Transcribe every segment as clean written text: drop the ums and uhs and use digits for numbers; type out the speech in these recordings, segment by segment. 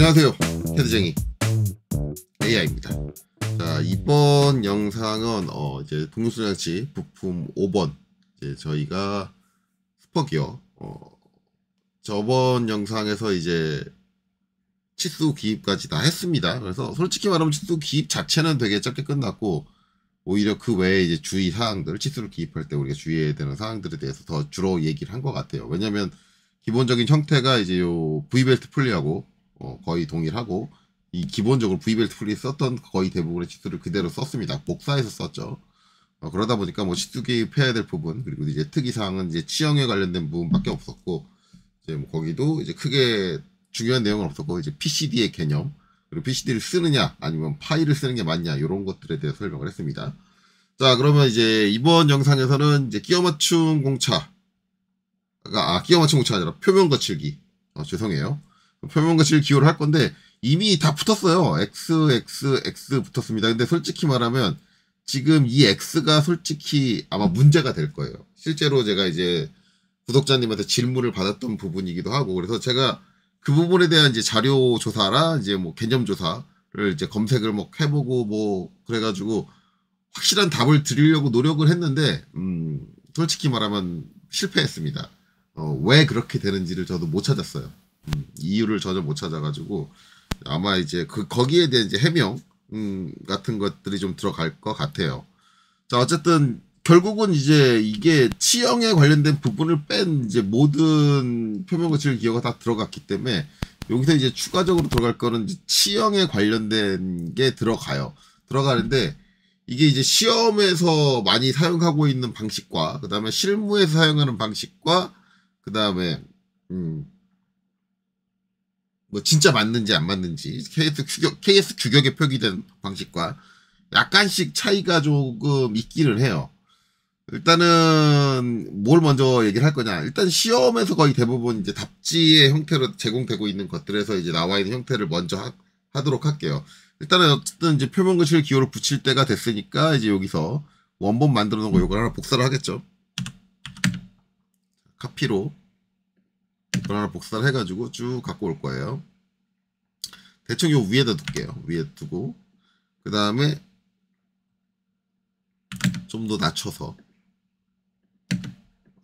안녕하세요, 헤드쟁이 AI입니다. 자, 이번 영상은 이제 동물소장치 부품 5번 이제 저희가 스퍼기어 저번 영상에서 이제 치수 기입까지 다 했습니다. 그래서 솔직히 말하면 치수 기입 자체는 되게 짧게 끝났고, 오히려 그 외에 이제 주의 사항들, 치수를 기입할 때 우리가 주의해야 되는 사항들에 대해서 더 주로 얘기를 한 것 같아요. 왜냐면 기본적인 형태가 이제 요 V벨트 풀리하고 거의 동일하고, 이 기본적으로 V벨트 풀리 썼던 거의 대부분의 치수를 그대로 썼습니다. 복사해서 썼죠. 그러다 보니까 뭐 치수 기입해야 될 부분, 그리고 이제 특이사항은 이제 치형에 관련된 부분밖에 없었고, 이제 뭐 거기도 이제 크게 중요한 내용은 없었고, 이제 PCD의 개념, 그리고 PCD를 쓰느냐 아니면 파일을 쓰는 게 맞냐, 이런 것들에 대해서 설명을 했습니다. 자, 그러면 이제 이번 영상에서는 이제 끼워 맞춤 공차, 끼워 맞춤 공차가 아니라 표면 거칠기, 죄송해요. 표면 거칠 기호를 할 건데 이미 다 붙었어요. X 붙었습니다. 근데 솔직히 말하면 지금 이 X가 솔직히 아마 문제가 될 거예요. 실제로 제가 이제 구독자님한테 질문을 받았던 부분이기도 하고, 그래서 제가 그 부분에 대한 이제 자료 조사라 이제 뭐 개념 조사를 이제 검색을 뭐 해보고 뭐 그래가지고 확실한 답을 드리려고 노력을 했는데, 솔직히 말하면 실패했습니다. 왜 그렇게 되는지를 저도 못 찾았어요. 이유를 전혀 못 찾아가지고 아마 이제 거기에 대한 이제 해명 같은 것들이 좀 들어갈 것 같아요. 자, 어쨌든 결국은 이제 이게 치형에 관련된 부분을 뺀 이제 모든 표면 거칠 기호가 다 들어갔기 때문에 여기서 이제 추가적으로 들어갈 거는 이제 치형에 관련된 게 들어가는데, 이게 이제 시험에서 많이 사용하고 있는 방식과 그 다음에 실무에서 사용하는 방식과 그 다음에 뭐 진짜 맞는지 안 맞는지 KS 규격에 표기된 방식과 약간씩 차이가 조금 있기는 해요. 일단은 뭘 먼저 얘기를 할 거냐. 일단 시험에서 거의 대부분 이제 답지의 형태로 제공되고 있는 것들에서 이제 나와 있는 형태를 먼저 하도록 할게요. 일단은 어쨌든 이제 표면 거칠 기호를 붙일 때가 됐으니까 이제 여기서 원본 만들어 놓은 거 요걸 하나 복사를 하겠죠. 카피로 이걸 하나 복사를 해가지고 쭉 갖고 올 거예요. 대충 요 위에다 둘게요. 위에 두고 그 다음에 좀 더 낮춰서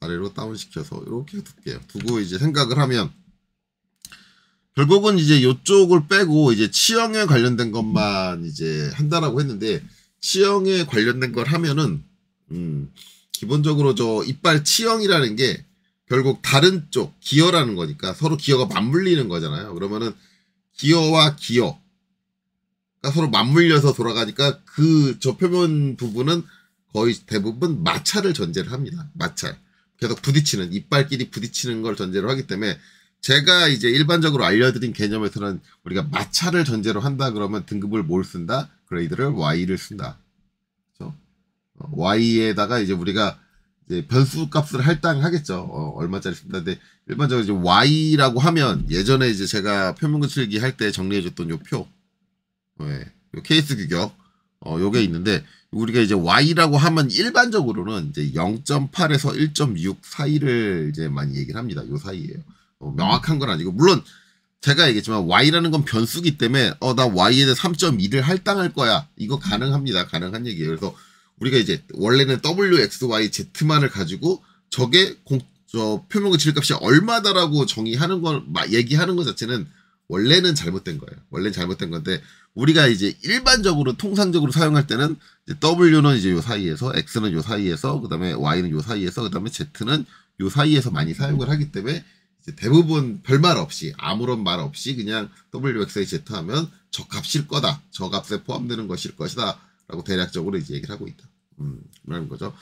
아래로 다운시켜서 이렇게 둘게요. 두고 이제 생각을 하면 결국은 이제 요쪽을 빼고 이제 치형에 관련된 것만 이제 한다라고 했는데, 치형에 관련된 걸 하면은 기본적으로 저 이빨 치형이라는 게 결국 다른 쪽 기어라는 거니까 서로 기어가 맞물리는 거잖아요. 그러면은 기어와 기어가 서로 맞물려서 돌아가니까 그 저 표면 부분은 거의 대부분 마찰을 전제를 합니다. 마찰. 계속 부딪히는, 이빨끼리 부딪히는 걸 전제로 하기 때문에, 제가 이제 일반적으로 알려드린 개념에서는 우리가 마찰을 전제로 한다 그러면 등급을 뭘 쓴다? 그레이드를 Y를 쓴다. 그렇죠? Y에다가 이제 우리가 이제 변수 값을 할당하겠죠. 얼마짜리 쓴다. 근데 일반적으로 이제 Y라고 하면 예전에 이제 제가 표면 거칠기 할 때 정리해줬던 요 표, 요 케이스 규격, 요게 있는데, 우리가 이제 Y라고 하면 일반적으로는 이제 0.8에서 1.6 사이를 이제 많이 얘기를 합니다. 요 사이에요. 명확한 건 아니고, 물론 제가 얘기했지만 Y라는 건 변수기 때문에 나 Y에 대해 3.2를 할당할 거야, 이거 가능합니다. 가능한 얘기예요. 그래서 우리가 이제 원래는 W, X, Y, Z만을 가지고 저게 표면 거칠 값이 얼마다라고 정의하는 걸 얘기하는 것 자체는 원래는 잘못된 거예요. 원래는 잘못된 건데, 우리가 이제 일반적으로 통상적으로 사용할 때는 이제 W는 이제 요 사이에서, X는 요 사이에서, 그 다음에 Y는 요 사이에서, 그 다음에 Z는 요 사이에서 많이 사용을 하기 때문에 이제 대부분 별말 없이, 아무런 말 없이 그냥 W, X, Z 하면 저 값일 거다, 저 값에 포함되는 것일 것이다 라고 대략적으로 이제 얘기를 하고 있다. 라는 거죠.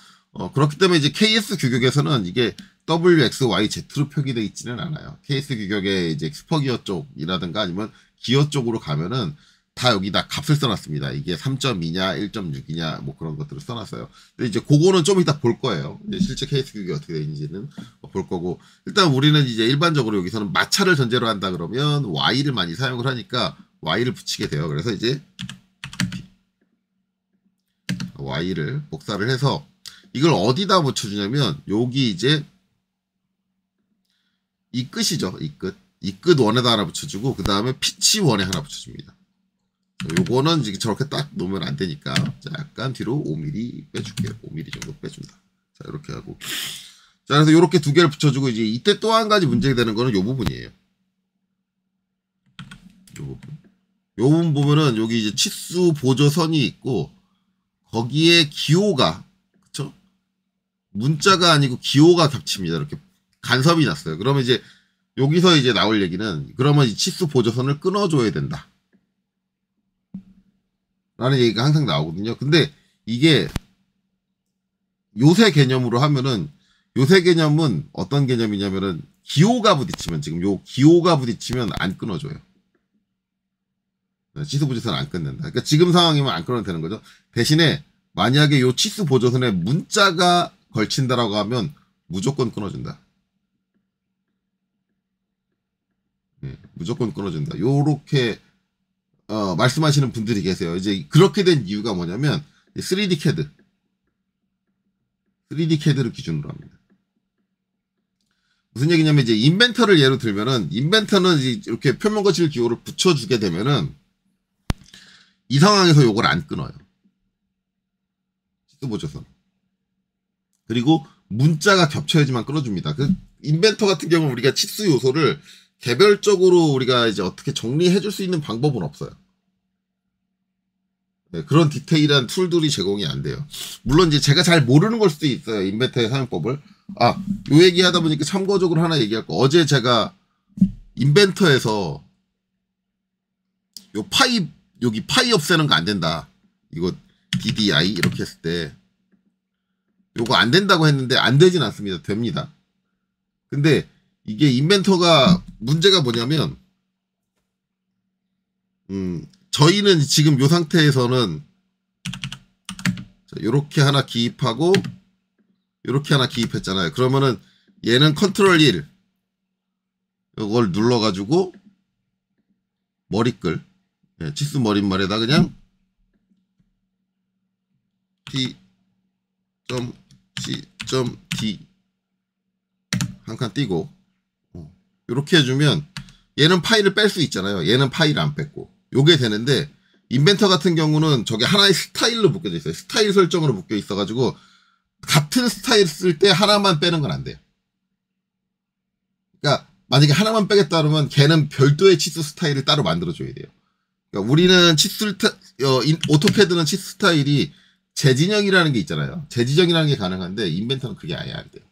그렇기 때문에 이제 KS 규격에서는 이게 W, X, Y, Z로 표기되어 있지는 않아요. KS 규격의 이제 슈퍼기어 쪽이라든가 아니면 기어 쪽으로 가면은 다 여기다 값을 써놨습니다. 이게 3.2냐, 1.6이냐, 뭐 그런 것들을 써놨어요. 근데 이제 그거는 좀 이따 볼 거예요. 이제 실제 KS 규격이 어떻게 되는지는 볼 거고, 일단 우리는 이제 일반적으로 여기서는 마찰을 전제로 한다 그러면 Y를 많이 사용을 하니까 Y를 붙이게 돼요. 그래서 이제 Y를 복사를 해서 이걸 어디다 붙여주냐면, 여기 이제 이 끝이죠. 이 끝. 이 끝 원에다 하나 붙여주고 그 다음에 피치 원에 하나 붙여줍니다. 요거는 이제 저렇게 딱 놓으면 안 되니까 자, 약간 뒤로 5mm 빼줄게요. 5mm 정도 빼준다. 자 이렇게 하고 자 그래서 요렇게 두 개를 붙여주고 이제 이때 또 한 가지 문제가 되는 거는 요 부분이에요. 요 부분. 요 부분 보면은 여기 이제 치수 보조선이 있고 거기에 기호가 그쵸? 문자가 아니고 기호가 겹칩니다. 이렇게 간섭이 났어요. 그러면 이제 여기서 이제 나올 얘기는 그러면 이 치수 보조선을 끊어줘야 된다. 라는 얘기가 항상 나오거든요. 근데 이게 요새 개념으로 하면은 요새 개념은 어떤 개념이냐면은 기호가 부딪히면 지금 요 기호가 부딪히면 안 끊어줘요. 치수 보조선 안 끊는다. 그러니까 지금 상황이면 안 끊어도 되는 거죠. 대신에 만약에 요 치수 보조선에 문자가 걸친다라고 하면 무조건 끊어준다. 네, 무조건 끊어준다. 요렇게 말씀하시는 분들이 계세요. 이제 그렇게 된 이유가 뭐냐면 3D CAD를 기준으로 합니다. 무슨 얘기냐면 이제 인벤터를 예로 들면은 인벤터는 이렇게 표면 거칠 기호를 붙여주게 되면은 이 상황에서 요걸 안 끊어요. 치수 보조선. 그리고 문자가 겹쳐야지만 끊어줍니다. 그 인벤터 같은 경우는 우리가 치수 요소를 개별적으로 우리가 이제 어떻게 정리해 줄 수 있는 방법은 없어요. 네, 그런 디테일한 툴들이 제공이 안 돼요. 물론 이제 제가 잘 모르는 걸 수도 있어요. 인벤터의 사용법을. 요 얘기 하다 보니까 참고적으로 하나 얘기할 거. 어제 제가 인벤터에서 요 파이, 여기 파이 없애는 거 안 된다. 이거 DDI 이렇게 했을 때 요거 안 된다고 했는데 안 되진 않습니다. 됩니다. 근데 이게 인벤터가 문제가 뭐냐면 저희는 지금 요 상태에서는 요렇게 하나 기입하고 요렇게 하나 기입했잖아요. 그러면은 얘는 컨트롤 1 요걸 눌러가지고 머리끌 치수 머릿말에다 그냥 T.C.D 한 칸 띄고 요렇게 해주면 얘는 파일을 뺄 수 있잖아요. 얘는 파일을 안 뺐고 요게 되는데 인벤터 같은 경우는 저게 하나의 스타일로 묶여져 있어요. 스타일 설정으로 묶여 있어가지고 같은 스타일 쓸 때 하나만 빼는 건 안 돼요. 그러니까 만약에 하나만 빼겠다 그러면 걔는 별도의 치수 스타일을 따로 만들어줘야 돼요. 그러니까 우리는 오토캐드는 치수 스타일이 재진영이라는 게 있잖아요. 재지정이라는 게 가능한데 인벤터는 그게 아예 안 돼요.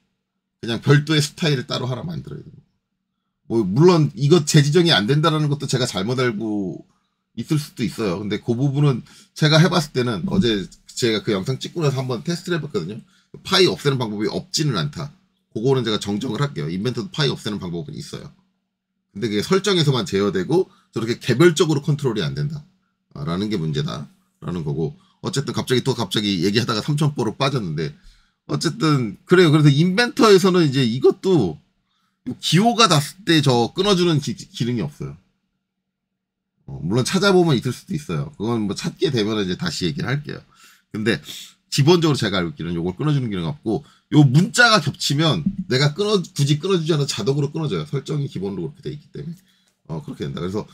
그냥 별도의 스타일을 따로 하나 만들어야 됩니다. 뭐 물론 이거 재지정이 안 된다라는 것도 제가 잘못 알고 있을 수도 있어요. 근데 그 부분은 제가 해봤을 때는 어제 제가 그 영상 찍고 나서 한번 테스트를 해봤거든요. 파이 없애는 방법이 없지는 않다. 그거는 제가 정정을 할게요. 인벤터도 파이 없애는 방법은 있어요. 근데 그게 설정에서만 제어되고 저렇게 개별적으로 컨트롤이 안 된다. 라는 게 문제다. 라는 거고. 어쨌든 갑자기 얘기하다가 3,000%로 빠졌는데 어쨌든 그래요. 그래서 인벤터에서는 이제 이것도 기호가 닿을 때 저 끊어주는 기능이 없어요. 물론 찾아보면 있을 수도 있어요. 그건 뭐 찾게 되면 이제 다시 얘기를 할게요. 근데 기본적으로 제가 알고 있기로는 요걸 끊어주는 기능이 없고 요 문자가 겹치면 내가 굳이 끊어주지 않아도 자동으로 끊어져요. 설정이 기본으로 그렇게 돼 있기 때문에 그렇게 된다. 그래서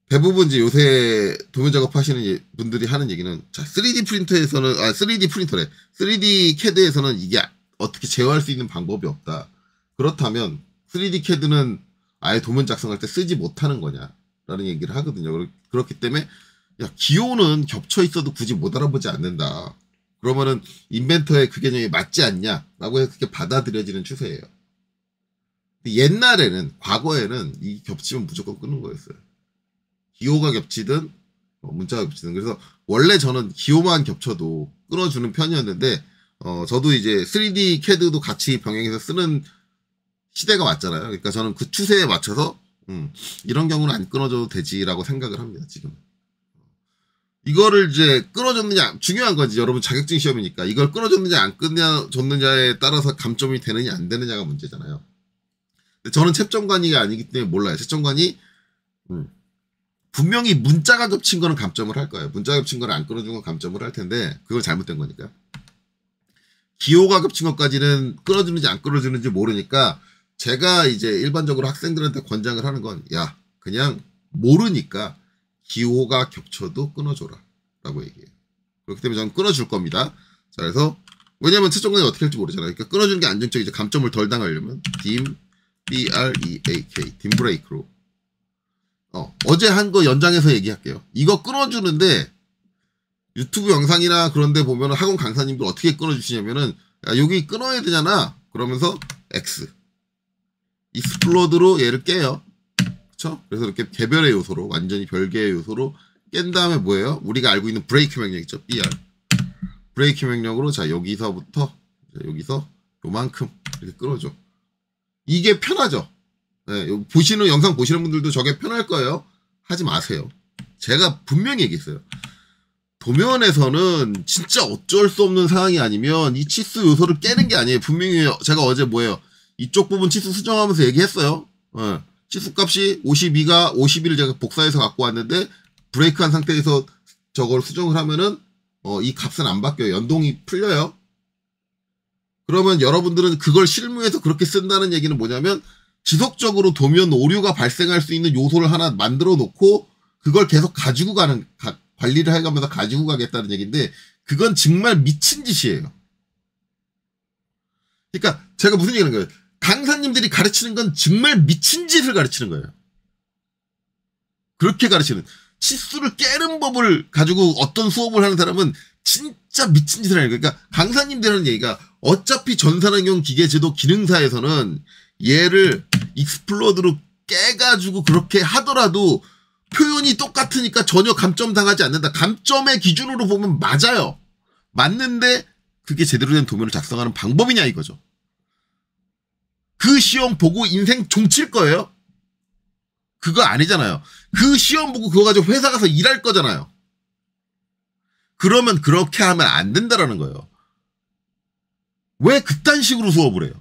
대부분 이제 요새 도면 작업하시는 분들이 하는 얘기는 자 3D 프린터에서는 3D CAD에서는 이게 어떻게 제어할 수 있는 방법이 없다. 그렇다면 3D CAD는 아예 도면 작성할 때 쓰지 못하는 거냐라는 얘기를 하거든요. 그렇기 때문에 야 기호는 겹쳐 있어도 굳이 못 알아보지 않는다. 그러면은 인벤터에 그 개념이 맞지 않냐라고 해서 그렇게 받아들여지는 추세예요. 옛날에는 과거에는 이 겹치면 무조건 끊는 거였어요. 기호가 겹치든 문자가 겹치든. 그래서 원래 저는 기호만 겹쳐도 끊어주는 편이었는데 저도 이제 3D CAD도 같이 병행해서 쓰는 시대가 왔잖아요. 그러니까 저는 그 추세에 맞춰서 이런 경우는 안 끊어줘도 되지라고 생각을 합니다. 지금 이거를 이제 끊어줬느냐 중요한 거지. 여러분 자격증 시험이니까 이걸 끊어줬느냐 안 끊어줬느냐에 따라서 감점이 되느냐 안 되느냐가 문제잖아요. 근데 저는 채점관이가 아니기 때문에 몰라요. 채점관이 분명히 문자가 겹친 거는 감점을 할 거예요. 문자가 겹친 거를 안 끊어준 건 감점을 할 텐데 그건 잘못된 거니까. 기호가 겹친 것까지는 끊어주는지 안 끊어주는지 모르니까 제가 이제 일반적으로 학생들한테 권장을 하는 건, 야, 그냥 모르니까 기호가 겹쳐도 끊어줘라. 라고 얘기해요. 그렇기 때문에 저는 끊어줄 겁니다. 자, 그래서, 왜냐면 최종관이 어떻게 할지 모르잖아요. 그러니까 끊어주는 게 안정적이죠. 감점을 덜 당하려면. dim, break, dim break로. 어제 한 거 연장해서 얘기할게요. 이거 끊어주는데, 유튜브 영상이나 그런 데 보면 학원 강사님들 어떻게 끊어주시냐면은, 야, 여기 끊어야 되잖아. 그러면서, X. 익스플로드로 얘를 깨요. 그쵸? 그래서 이렇게 개별의 요소로, 완전히 별개의 요소로 깬 다음에 뭐예요? 우리가 알고 있는 브레이크 명령 있죠? BR. 브레이크 명령으로, 자, 여기서부터, 여기서 요만큼 이렇게 끊어줘. 이게 편하죠? 네, 영상 보시는 분들도 저게 편할 거예요. 하지 마세요. 제가 분명히 얘기했어요. 도면에서는 진짜 어쩔 수 없는 상황이 아니면 이 치수 요소를 깨는 게 아니에요. 분명히 제가 어제 뭐예요? 이쪽 부분 치수 수정하면서 얘기했어요. 치수 값이 52가 51을 제가 복사해서 갖고 왔는데 브레이크한 상태에서 저걸 수정을 하면은 이 값은 안 바뀌어요. 연동이 풀려요. 그러면 여러분들은 그걸 실무에서 그렇게 쓴다는 얘기는 뭐냐면 지속적으로 도면 오류가 발생할 수 있는 요소를 하나 만들어 놓고 그걸 계속 가지고 가는 관리를 해가면서 가지고 가겠다는 얘기인데 그건 정말 미친 짓이에요. 그러니까 제가 무슨 얘기하는 거예요. 강사님들이 가르치는 건 정말 미친 짓을 가르치는 거예요. 그렇게 가르치는 치수를 깨는 법을 가지고 어떤 수업을 하는 사람은 진짜 미친 짓을 하는 거예요. 그러니까 강사님들 하는 얘기가 어차피 전산응용 기계제도 기능사에서는 얘를 익스플로드로 깨가지고 그렇게 하더라도 표현이 똑같으니까 전혀 감점 당하지 않는다. 감점의 기준으로 보면 맞아요. 맞는데 그게 제대로 된 도면을 작성하는 방법이냐 이거죠. 그 시험 보고 인생 종칠 거예요? 그거 아니잖아요. 그 시험 보고 그거 가지고 회사 가서 일할 거잖아요. 그러면 그렇게 하면 안 된다라는 거예요. 왜 그딴 식으로 수업을 해요?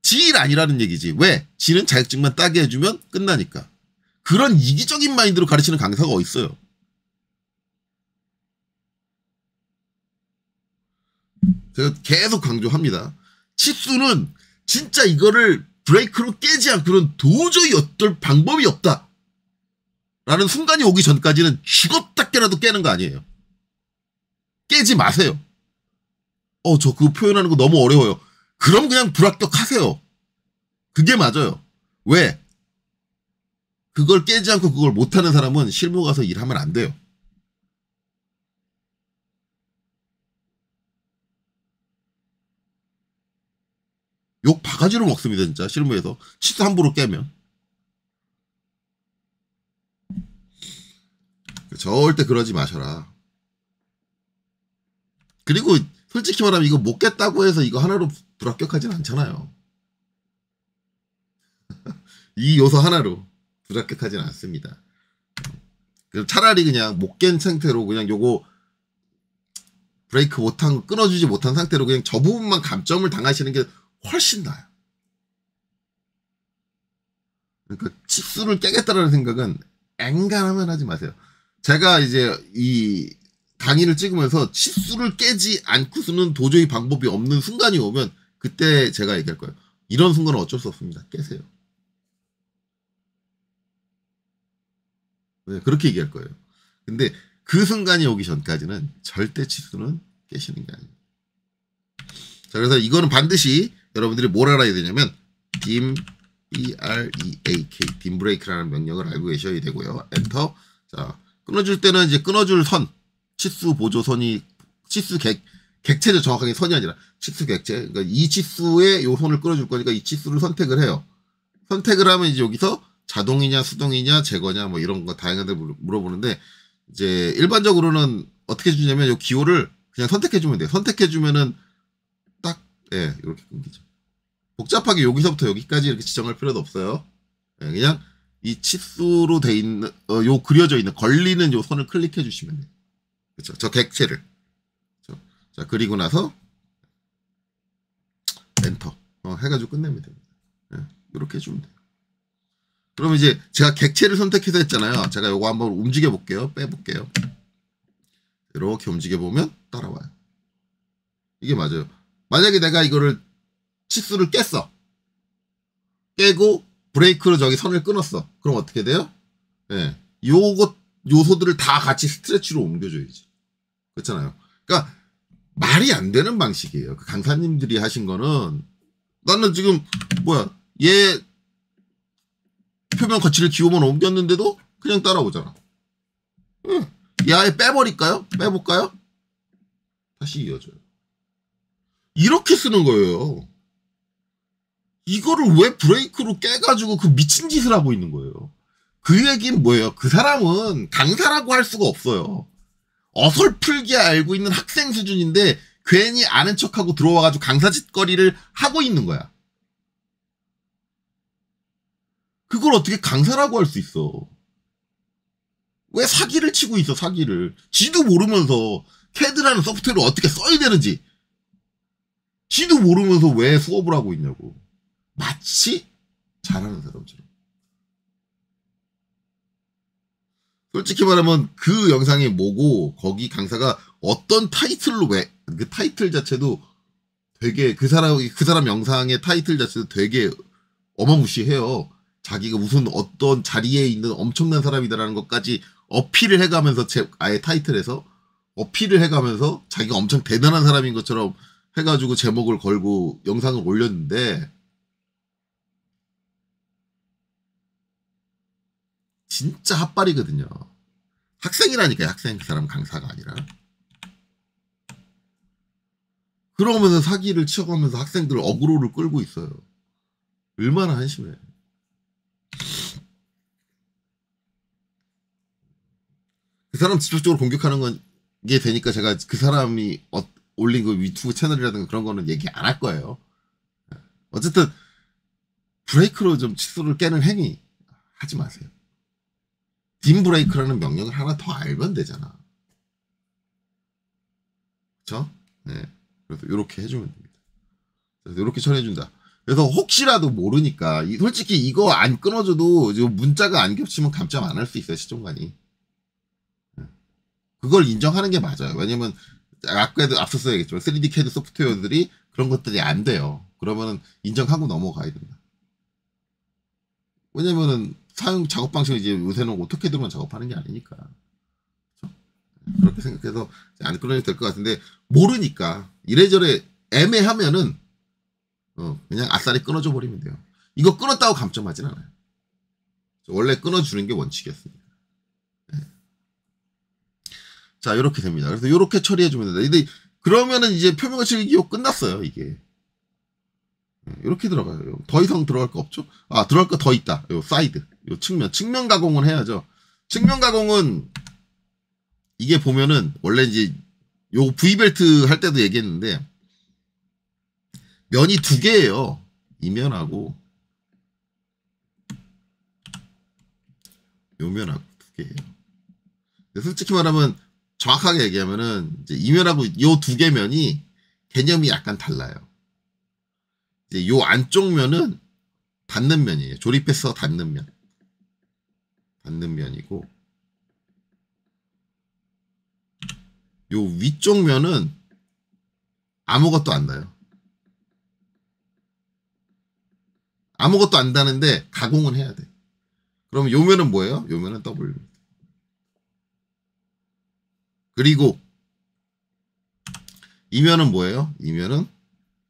지 일 아니라는 얘기지. 왜? 지는 자격증만 따게 해주면 끝나니까. 그런 이기적인 마인드로 가르치는 강사가 어딨어요. 제가 계속 강조합니다. 치수는 진짜 이거를 브레이크로 깨지 않고는 도저히 어떨 방법이 없다. 라는 순간이 오기 전까지는 죽었다 깨라도 깨는 거 아니에요. 깨지 마세요. 저 그거 표현하는 거 너무 어려워요. 그럼 그냥 불합격하세요. 그게 맞아요. 왜? 그걸 깨지 않고 그걸 못하는 사람은 실무 가서 일하면 안 돼요. 욕 바가지로 먹습니다, 진짜. 실무에서. 치수 함부로 깨면. 절대 그러지 마셔라. 그리고 솔직히 말하면 이거 못 깼다고 해서 이거 하나로 불합격하진 않잖아요. 이 요소 하나로 불합격하진 않습니다. 차라리 그냥 못 깬 상태로 그냥 요거 브레이크 못한 끊어주지 못한 상태로 그냥 저 부분만 감점을 당하시는 게 훨씬 나아요. 그러니까 치수를 깨겠다라는 생각은 앵간하면 하지 마세요. 제가 이제 이 강의를 찍으면서 치수를 깨지 않고서는 도저히 방법이 없는 순간이 오면 그때 제가 얘기할 거예요. 이런 순간은 어쩔 수 없습니다. 깨세요. 네, 그렇게 얘기할 거예요. 근데 그 순간이 오기 전까지는 절대 치수는 깨시는 게 아니에요. 자, 그래서 이거는 반드시 여러분들이 뭘 알아야 되냐면 dim, break, dim break라는 명령을 알고 계셔야 되고요. 엔터. 자, 끊어줄 때는 이제 끊어줄 선, 치수 보조선이 치수 객체죠. 정확하게 선이 아니라 치수 객체. 그러니까 이 치수에 요 선을 끊어줄 거니까 이 치수를 선택을 해요. 선택을 하면 이제 여기서 자동이냐 수동이냐 제거냐 뭐 이런 거 다양하게 물어보는데 이제 일반적으로는 어떻게 주냐면 요 기호를 그냥 선택해주면 돼요. 선택해주면은 딱 이렇게 끊기죠. 복잡하게 여기서부터 여기까지 이렇게 지정할 필요도 없어요. 그냥 이 치수로 돼 있는 요 그려져 있는 걸리는 요 선을 클릭해 주시면 돼요. 그렇죠. 저 객체를. 그렇죠? 자, 그리고 나서 엔터 해가지고 끝내면 됩니다. 이렇게 해주면 돼요. 그럼 이제 제가 객체를 선택해서 했잖아요. 제가 요거 한번 움직여 볼게요. 빼볼게요. 이렇게 움직여 보면 따라와요. 이게 맞아요. 만약에 내가 이거를 치수를 깼어. 깨고 브레이크로 저기 선을 끊었어. 그럼 어떻게 돼요? 예. 요소들을 다 같이 스트레치로 옮겨줘야지. 그렇잖아요. 그러니까 말이 안 되는 방식이에요. 그 강사님들이 하신 거는 나는 지금 얘 표면 거치를 기호만 옮겼는데도 그냥 따라오잖아. 응. 얘 아예 빼버릴까요? 빼볼까요? 다시 이어져요. 이렇게 쓰는 거예요. 이거를 왜 브레이크로 깨가지고 그 미친 짓을 하고 있는 거예요. 그 얘기는 뭐예요? 그 사람은 강사라고 할 수가 없어요. 어설프게 알고 있는 학생 수준인데 괜히 아는 척하고 들어와가지고 강사 짓거리를 하고 있는 거야. 그걸 어떻게 강사라고 할 수 있어? 왜 사기를 치고 있어, 사기를. 지도 모르면서 캐드라는 소프트웨어를 어떻게 써야 되는지 지도 모르면서 왜 수업을 하고 있냐고. 마치 잘하는 사람처럼. 솔직히 말하면 그 영상이 뭐고 거기 강사가 어떤 타이틀로 왜 그 타이틀 자체도 되게 그 사람 영상의 타이틀 자체도 되게 어마무시해요. 자기가 무슨 어떤 자리에 있는 엄청난 사람이다라는 것까지 어필을 해가면서 아예 타이틀에서 어필을 해가면서 자기가 엄청 대단한 사람인 것처럼 해가지고 제목을 걸고 영상을 올렸는데 진짜 핫발이거든요. 학생이라니까요. 학생. 그 사람 강사가 아니라. 그러면서 사기를 치어가면서 학생들 어그로를 끌고 있어요. 얼마나 한심해. 그 사람 직접적으로 공격하는 게 되니까 제가 그 사람이 올린 그 유튜브 채널이라든가 그런 거는 얘기 안 할 거예요. 어쨌든 브레이크로 좀 칫솔을 깨는 행위 하지 마세요. 딘 브레이크라는 명령을 하나 더 알면 되잖아. 그쵸? 네. 그래서 이렇게 해주면 됩니다. 그래서 이렇게 처리해준다. 그래서 혹시라도 모르니까 솔직히 이거 안 끊어줘도 문자가 안 겹치면 감점 안 할 수 있어요. 시청관이. 그걸 인정하는 게 맞아요. 왜냐면 아까도 앞서서 얘기했지만 3D CAD 소프트웨어들이 그런 것들이 안 돼요. 그러면은 인정하고 넘어가야 된다. 왜냐면은 사용 작업 방식은 이제 요새는 오토캐드로만 작업하는 게 아니니까. 그렇죠? 그렇게 생각해서 안 끊어도 될 것 같은데 모르니까 이래저래 애매하면은 그냥 아싸리 끊어줘 버리면 돼요. 이거 끊었다고 감점하진 않아요. 원래 끊어주는 게 원칙이었습니다. 네. 자, 이렇게 됩니다. 그래서 이렇게 처리해주면 된다. 근데 그러면은 이제 표면거치 기호 끝났어요, 이게. 이렇게 들어가요. 더 이상 들어갈 거 없죠? 아, 들어갈 거 더 있다. 요 사이드, 요 측면 가공을 해야죠. 측면 가공은 이게 보면은 원래 이제 요 V벨트 할 때도 얘기했는데 면이 두 개예요. 이 면하고 요 면하고 두 개예요. 솔직히 말하면 정확하게 얘기하면은 이제 이 면하고 요 두 개 면이 개념이 약간 달라요. 이제 요 안쪽 면은 닫는 면이에요. 조립해서 닫는 면. 닫는 면이고 요 위쪽 면은 아무것도 안 나요. 아무것도 안 다는데 가공은 해야 돼. 그럼 요 면은 뭐예요? 요 면은 W. 그리고 이 면은 뭐예요? 이 면은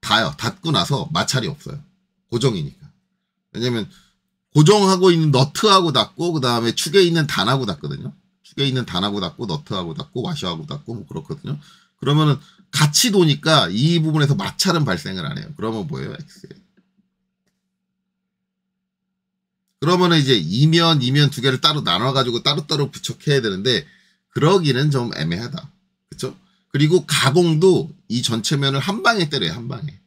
닿아요. 닫고 나서 마찰이 없어요. 고정이니까. 왜냐면 고정하고 있는 너트하고 닫고 그 다음에 축에 있는 단하고 닫거든요. 축에 있는 단하고 닫고 너트하고 닫고 와셔하고 닫고 뭐 그렇거든요. 그러면은 같이 도니까 이 부분에서 마찰은 발생을 안 해요. 그러면 뭐예요? X예요. 그러면은 이제 이면 두 개를 따로 나눠가지고 따로따로 부착해야 되는데 그러기는 좀 애매하다. 그쵸? 그리고 가공도 이 전체 면을 한 방에 때려요. 한 방에.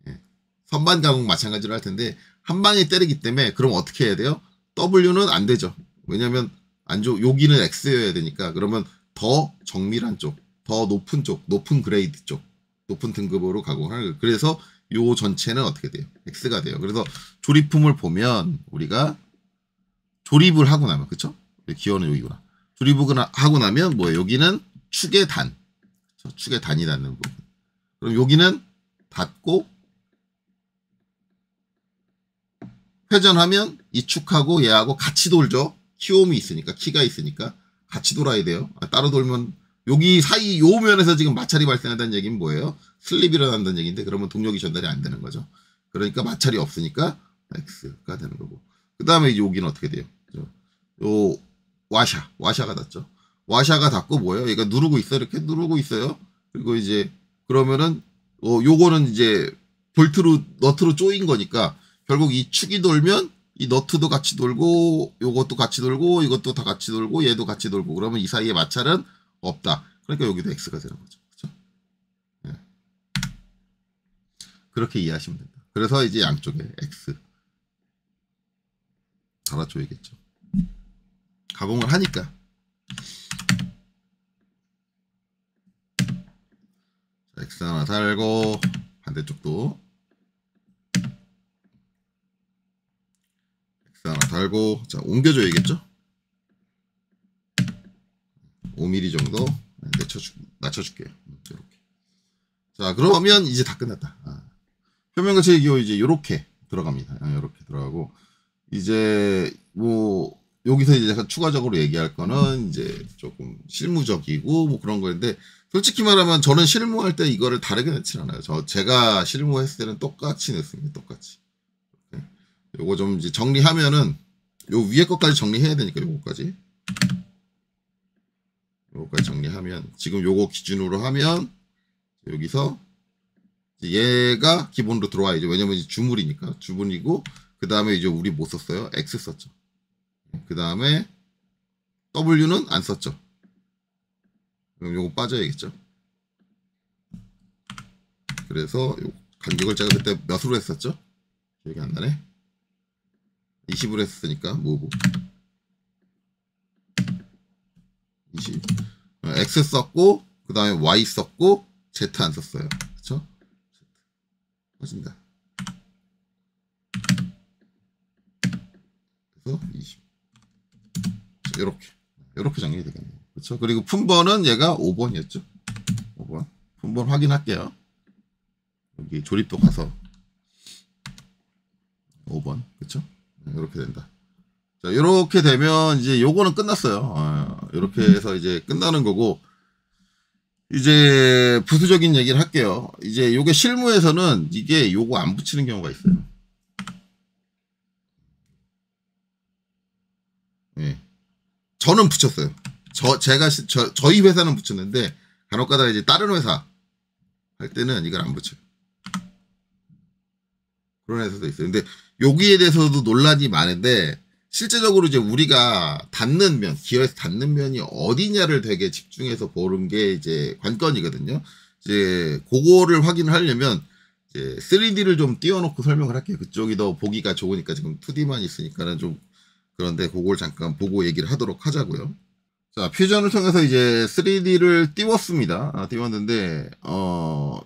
예. 선반 가공 마찬가지로 할 텐데 한 방에 때리기 때문에 그럼 어떻게 해야 돼요? W는 안 되죠. 왜냐면 여기는 X여야 되니까 그러면 더 정밀한 쪽, 더 높은 쪽, 높은 그레이드 쪽, 높은 등급으로 가공을 하는 거예요. 그래서 요 전체는 어떻게 돼요? X가 돼요. 그래서 조립품을 보면 우리가 조립을 하고 나면 그쵸? 기어는 여기구나. 조립을 하고 나면 뭐예요? 여기는 축의 단. 그쵸? 축의 단이 닿는 부분. 그럼 여기는 닫고 회전하면 이 축하고 얘하고 같이 돌죠. 키움이 있으니까, 키가 있으니까 같이 돌아야 돼요. 따로 돌면 여기 사이 요 면에서 지금 마찰이 발생한다는 얘기는 뭐예요? 슬립이 일어난다는 얘기인데 그러면 동력이 전달이 안 되는 거죠. 그러니까 마찰이 없으니까 X가 되는 거고. 그 다음에 이제 여기는 어떻게 돼요? 요 와샤가 닿죠. 와샤가 닿고 뭐예요? 얘가 누르고 있어요. 이렇게 누르고 있어요. 그리고 이제 그러면은 요거는 이제 볼트로 너트로 조인 거니까 결국 이 축이 돌면 이 너트도 같이 돌고 요것도 같이 돌고 이것도 다 같이 돌고 얘도 같이 돌고 그러면 이 사이에 마찰은 없다. 그러니까 여기도 X가 되는 거죠. 그렇죠? 네. 그렇게 이해하시면 된다. 그래서 이제 양쪽에 X 달아줘야겠죠. 가공을 하니까. 자, X 하나 달고 반대쪽도 X 하나 달고 자 옮겨줘야겠죠. 5mm 정도 낮춰줄게요. 이렇게. 자 그러면 이제 다 끝났다. 표면 거치기 이제 요렇게 들어갑니다. 요렇게 들어가고 이제 뭐 여기서 이제 약간 추가적으로 얘기할 거는 이제 조금 실무적이고 뭐 그런 거인데 솔직히 말하면 저는 실무할 때 이거를 다르게 넣진 않아요. 제가 실무했을 때는 똑같이 넣습니다. 똑같이. 요거 좀 이제 정리하면은 요 위에 것까지 정리해야 되니까 요거까지 정리하면 지금 요거 기준으로 하면 여기서 얘가 기본으로 들어와야죠. 왜냐면 이제 주물이니까 주물이고 그 다음에 이제 우리 못 썼어요. X 썼죠. 그 다음에 W는 안 썼죠. 그럼 요거 빠져야겠죠. 그래서 요 간격을 제가 그때 몇으로 했었죠? 기억이 안 나네. 20으로 했으니까 무브 20 X 썼고 그 다음에 Y 썼고 Z 안 썼어요. 그쵸? 빠진다. 그래서 20 이렇게 정리가 되겠네요. 그렇죠? 그리고 품번은 얘가 5번이었죠. 5번. 품번 확인할게요. 여기 조립도 가서 5번. 그렇죠? 이렇게 된다. 자, 이렇게 되면 이제 요거는 끝났어요. 이렇게 해서 이제 끝나는 거고 이제 부수적인 얘기를 할게요. 이제 요게 실무에서는 이게 요거 안 붙이는 경우가 있어요. 예. 저는 붙였어요. 저희 회사는 붙였는데 간혹가다 이제 다른 회사 할 때는 이걸 안 붙여요. 그런 회사도 있어요. 근데 여기에 대해서도 논란이 많은데 실제적으로 이제 우리가 닿는 면, 기어에서 닿는 면이 어디냐를 되게 집중해서 보는 게 이제 관건이거든요. 이제 그거를 확인을 하려면 이제 3D를 좀 띄워놓고 설명을 할게요. 그쪽이 더 보기가 좋으니까 지금 2D만 있으니까는 좀 그런데 그걸 잠깐 보고 얘기를 하도록 하자고요. 자, 퓨전을 통해서 이제 3D를 띄웠습니다. 띄웠는데,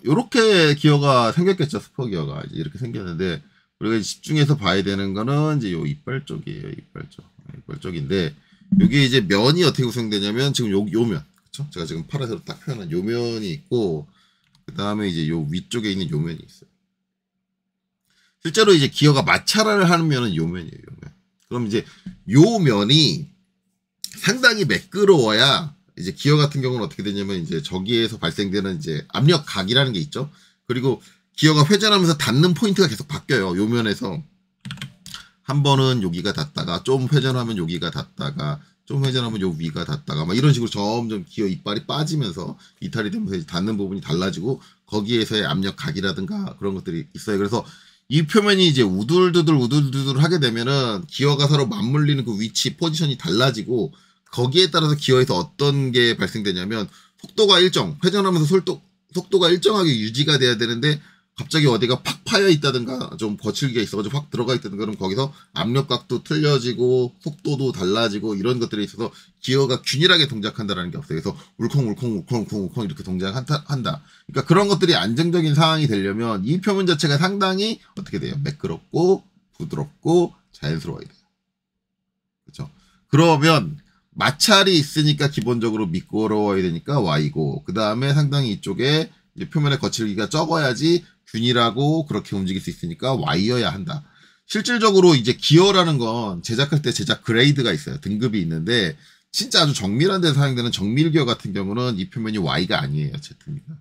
요렇게 기어가 생겼겠죠. 스포 기어가. 이제 이렇게 생겼는데, 우리가 집중해서 봐야 되는 거는 이제 요 이빨 쪽이에요. 이빨 쪽인데, 여기 이제 면이 어떻게 구성되냐면, 지금 요 면. 그쵸? 제가 지금 파란색으로 딱 표현한 요 면이 있고, 그 다음에 이제 요 위쪽에 있는 요 면이 있어요. 실제로 이제 기어가 마찰을 하는 면은 요 면이에요. 요 면. 그럼 이제 요 면이 상당히 매끄러워야 이제 기어 같은 경우는 어떻게 되냐면 이제 저기에서 발생되는 이제 압력 각이라는 게 있죠. 그리고 기어가 회전하면서 닿는 포인트가 계속 바뀌어요. 요 면에서 한 번은 여기가 닿다가 좀 회전하면 여기가 닿다가 좀 회전하면 요 위가 닿다가 막 이런 식으로 점점 기어 이빨이 빠지면서 이탈이 되면서 이제 닿는 부분이 달라지고 거기에서의 압력 각이라든가 그런 것들이 있어요. 그래서 이 표면이 이제 우둘두둘 하게 되면은 기어가 서로 맞물리는 그 위치 포지션이 달라지고 거기에 따라서 기어에서 어떤 게 발생되냐면 속도가 회전하면서 속도가 일정하게 유지가 돼야 되는데 갑자기 어디가 팍 파여 있다든가 좀 거칠기가 있어가지고 확 들어가 있다든가 그럼 거기서 압력각도 틀려지고 속도도 달라지고 이런 것들에 있어서 기어가 균일하게 동작한다라는 게 없어요. 그래서 울컹 이렇게 동작한다. 그러니까 그런 것들이 안정적인 상황이 되려면 이 표면 자체가 상당히 어떻게 돼요? 매끄럽고 부드럽고 자연스러워야 돼요. 그렇죠? 그러면 마찰이 있으니까 기본적으로 미끄러워야 되니까 Y고 그 다음에 상당히 이쪽에 이제 표면의 거칠기가 적어야지 균일하고 그렇게 움직일 수 있으니까 Y여야 한다. 실질적으로 이제 기어라는 건 제작할 때 제작 그레이드가 있어요. 등급이 있는데 진짜 아주 정밀한 데 사용되는 정밀 기어 같은 경우는 이 표면이 Y가 아니에요. Z입니다.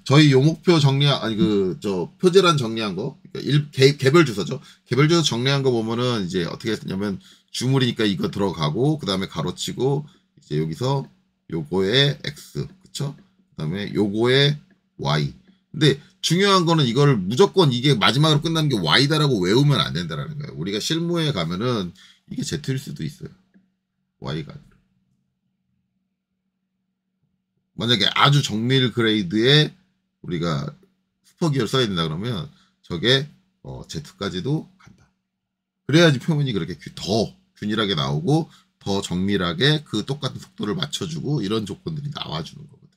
저희 요목표 정리한 아니 저 표제란 정리한 거 그러니까 개별 주소죠. 개별 주소 정리한 거 보면은 이제 어떻게 했냐면 주물이니까 이거 들어가고 그다음에 가로치고 이제 여기서 요거에 X 그쵸? 그다음에 요거에 Y. 근데 중요한 거는 이걸 무조건 이게 마지막으로 끝나는 게 Y다라고 외우면 안 된다라는 거예요. 우리가 실무에 가면은 이게 Z일 수도 있어요. Y가 아니라. 만약에 아주 정밀 그레이드에 우리가 슈퍼기어를 써야 된다 그러면 저게 Z까지도 간다. 그래야지 표면이 그렇게 더 균일하게 나오고 더 정밀하게 그 똑같은 속도를 맞춰주고 이런 조건들이 나와주는 거거든.